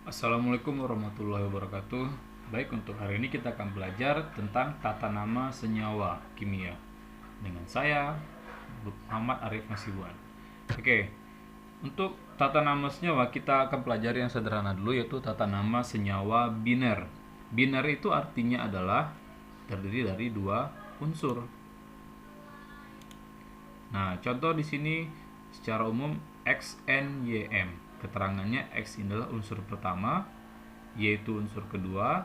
Assalamualaikum warahmatullahi wabarakatuh. Baik, untuk hari ini kita akan belajar tentang tata nama senyawa kimia dengan saya Muhammad Arif Nasibuan. Oke, untuk tata nama senyawa kita akan pelajari yang sederhana dulu, yaitu tata nama senyawa biner. Biner itu artinya adalah terdiri dari dua unsur. Nah, contoh di sini secara umum XNYM. Keterangannya X ini adalah unsur pertama, Y itu unsur kedua,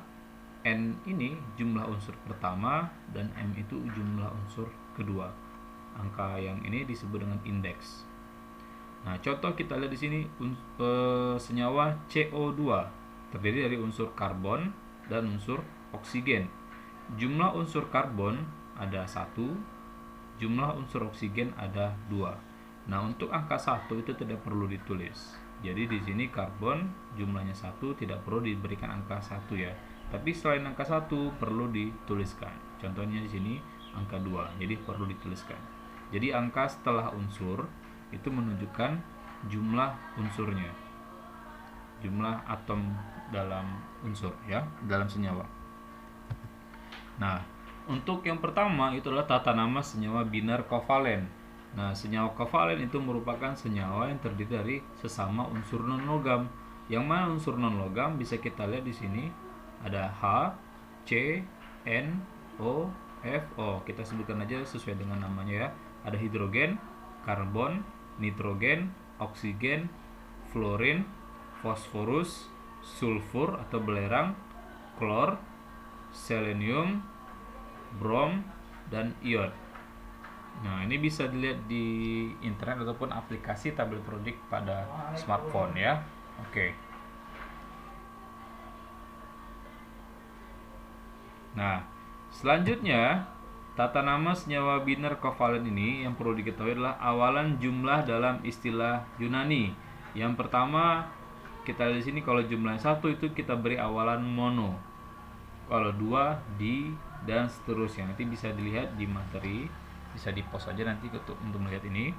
N ini jumlah unsur pertama, dan M itu jumlah unsur kedua. Angka yang ini disebut dengan indeks. Nah, contoh kita lihat di sini senyawa CO2 terdiri dari unsur karbon dan unsur oksigen. Jumlah unsur karbon ada 1, jumlah unsur oksigen ada 2. Nah, untuk angka 1 itu tidak perlu ditulis. Jadi di sini karbon jumlahnya 1, tidak perlu diberikan angka 1 ya. Tapi selain angka 1 perlu dituliskan. Contohnya di sini angka 2, jadi perlu dituliskan. Jadi angka setelah unsur itu menunjukkan jumlah unsurnya. Jumlah atom dalam unsur ya, dalam senyawa. Nah, untuk yang pertama itu adalah tata nama senyawa biner kovalen. Nah, senyawa kovalen itu merupakan senyawa yang terdiri dari sesama unsur non-logam. Yang mana unsur non-logam bisa kita lihat di sini ada H, C, N, O, F, O. Kita sebutkan aja sesuai dengan namanya ya. Ada hidrogen, karbon, nitrogen, oksigen, fluorin, fosforus, sulfur atau belerang, klor, selenium, brom, dan iod. Nah, ini bisa dilihat di internet ataupun aplikasi tabel periodik pada smartphone ya. Oke. Nah, selanjutnya tata nama senyawa biner kovalen ini yang perlu diketahui adalah awalan jumlah dalam istilah Yunani. Yang pertama kita lihat di sini, kalau jumlah 1 itu kita beri awalan mono. Kalau 2 di, dan seterusnya. Nanti bisa dilihat di materi. Bisa di post aja nanti untuk melihat ini.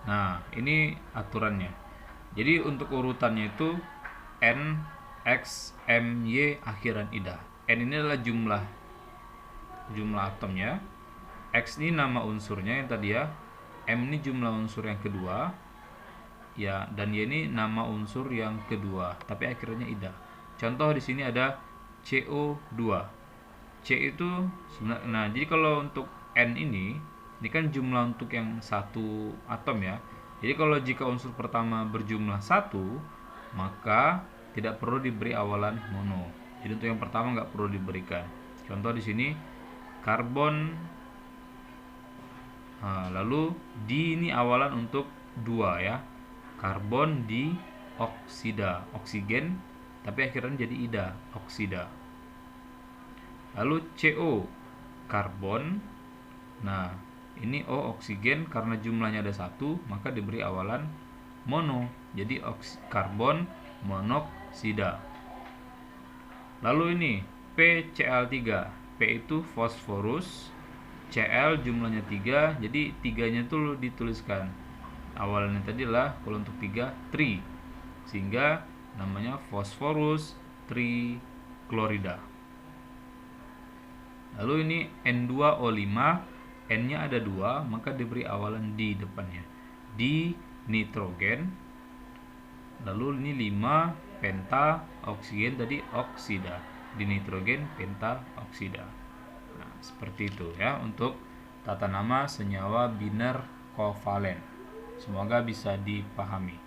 Nah, ini aturannya. Jadi untuk urutannya itu N, X, M, Y akhiran ida. N ini adalah jumlah atomnya. X ini nama unsurnya yang tadi ya. M ini jumlah unsur yang kedua. Ya, dan Y ini nama unsur yang kedua, tapi akhirnya ida. Contoh di sini ada CO2. C itu sebenarnya, nah jadi kalau untuk N ini kan jumlah untuk yang satu atom ya. Jadi kalau jika unsur pertama berjumlah 1, maka tidak perlu diberi awalan mono. Jadi untuk yang pertama nggak perlu diberikan. Contoh di sini karbon. Nah, lalu di ini awalan untuk 2 ya. Karbon di oksida, oksigen, tapi akhirnya jadi ida, oksida. Lalu CO karbon. Nah, ini O oksigen, karena jumlahnya ada 1 maka diberi awalan mono. Jadi karbon monoksida. Lalu ini PCl3. P itu fosforus, Cl jumlahnya 3, jadi 3-nya itu dituliskan. Awalannya tadi lah kalau untuk 3 tri, sehingga namanya fosforus triklorida. Lalu ini N2O5, N-nya ada 2, maka diberi awalan di depannya. Di nitrogen. Lalu ini 5 penta oksigen, tadi oksida. Di nitrogen penta oksida. Nah, seperti itu ya untuk tata nama senyawa biner kovalen. Semoga bisa dipahami.